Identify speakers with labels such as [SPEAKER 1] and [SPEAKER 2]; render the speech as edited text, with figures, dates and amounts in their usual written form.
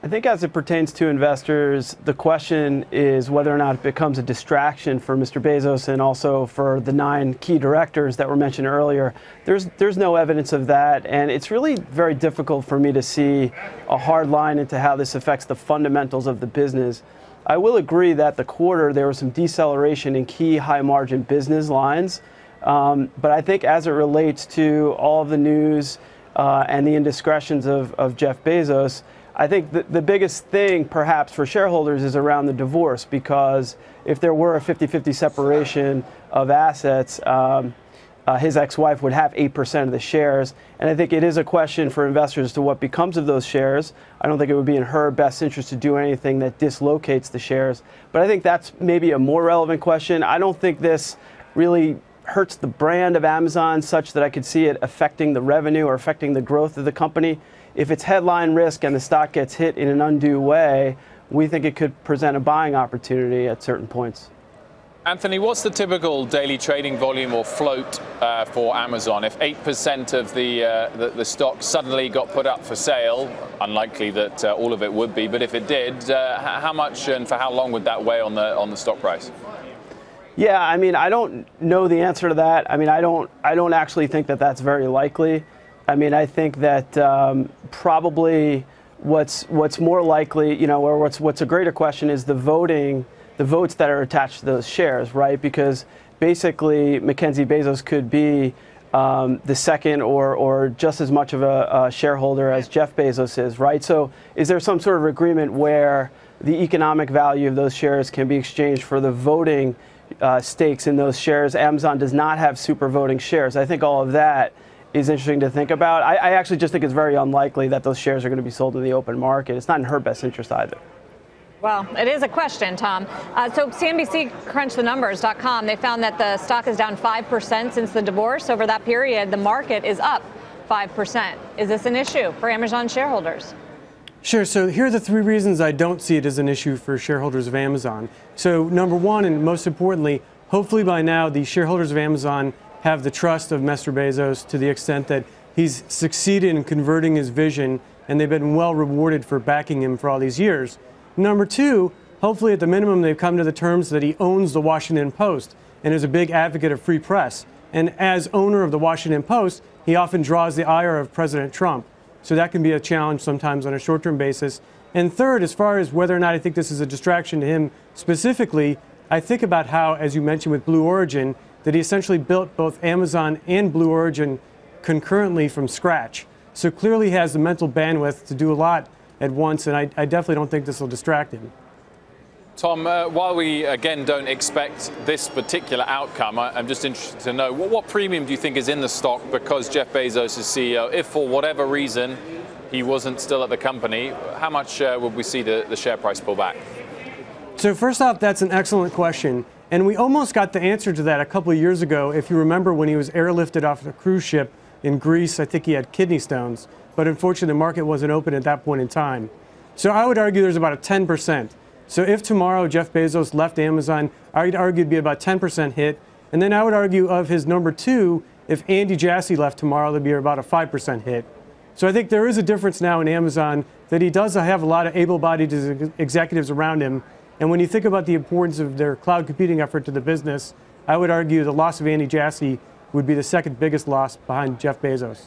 [SPEAKER 1] I think as it pertains to investors, the question is whether or not it becomes a distraction for Mr. Bezos and also for the 9 key directors that were mentioned earlier. There's no evidence of that, and it's really very difficult for me to see a hard line into how this affects the fundamentals of the business. I will agree that the quarter there was some deceleration in key high-margin business lines, but I think as it relates to all of the news and the indiscretions of Jeff Bezos, I think the biggest thing, perhaps, for shareholders is around the divorce, because if there were a 50-50 separation of assets, his ex-wife would have 8% of the shares. And I think it is a question for investors as to what becomes of those shares. I don't think it would be in her best interest to do anything that dislocates the shares. But I think that's maybe a more relevant question. I don't think this really hurts the brand of Amazon such that I could see it affecting the revenue or affecting the growth of the company. If it's headline risk and the stock gets hit in an undue way, we think it could present a buying opportunity at certain points.
[SPEAKER 2] Anthony, what's the typical daily trading volume or float for Amazon? If 8% of the stock suddenly got put up for sale, unlikely that all of it would be, but if it did, how much and for how long would that weigh on the stock price?
[SPEAKER 1] Yeah, I mean, I don't know the answer to that. I mean, I don't actually think that that's very likely. I mean, I think that probably what's more likely, you know, or what's a greater question is the votes that are attached to those shares, right? Because basically, Mackenzie Bezos could be the second or just as much of a shareholder as Jeff Bezos is, right? So is there some sort of agreement where the economic value of those shares can be exchanged for the voting stakes in those shares? Amazon does not have super voting shares. I think all of that is interesting to think about. I actually just think it's very unlikely that those shares are going to be sold in the open market. It's not in her best interest either.
[SPEAKER 3] Well, it is a question, Tom. So CNBC crunched the numbers.com. They found that the stock is down 5% since the divorce. Over that period, the market is up 5%. Is this an issue for Amazon shareholders?
[SPEAKER 4] Sure. So here are the 3 reasons I don't see it as an issue for shareholders of Amazon. So number 1, and most importantly, hopefully by now the shareholders of Amazon have the trust of Mr. Bezos to the extent that he's succeeded in converting his vision, and they've been well rewarded for backing him for all these years. Number 2, hopefully at the minimum they've come to the terms that he owns the Washington Post and is a big advocate of free press. And as owner of the Washington Post, he often draws the ire of President Trump. So that can be a challenge sometimes on a short-term basis. And third, as far as whether or not I think this is a distraction to him specifically, I think about how, as you mentioned with Blue Origin, that he essentially built both Amazon and Blue Origin concurrently from scratch. So clearly he has the mental bandwidth to do a lot at once, and I definitely don't think this will distract him.
[SPEAKER 2] Tom, while we again don't expect this particular outcome, I'm just interested to know what premium do you think is in the stock because Jeff Bezos is CEO? If for whatever reason he wasn't still at the company, how much would we see the share price pull back?
[SPEAKER 4] So first off, that's an excellent question. And we almost got the answer to that a couple of years ago. If you remember when he was airlifted off the cruise ship in Greece, I think he had kidney stones. But unfortunately, the market wasn't open at that point in time. So I would argue there's about a 10%. So if tomorrow Jeff Bezos left Amazon, I'd argue it'd be about 10% hit. And then I would argue of his number 2, if Andy Jassy left tomorrow, there'd be about a 5% hit. So I think there is a difference now in Amazon that he does have a lot of able-bodied executives around him. And when you think about the importance of their cloud computing effort to the business, I would argue the loss of Andy Jassy would be the second biggest loss behind Jeff Bezos.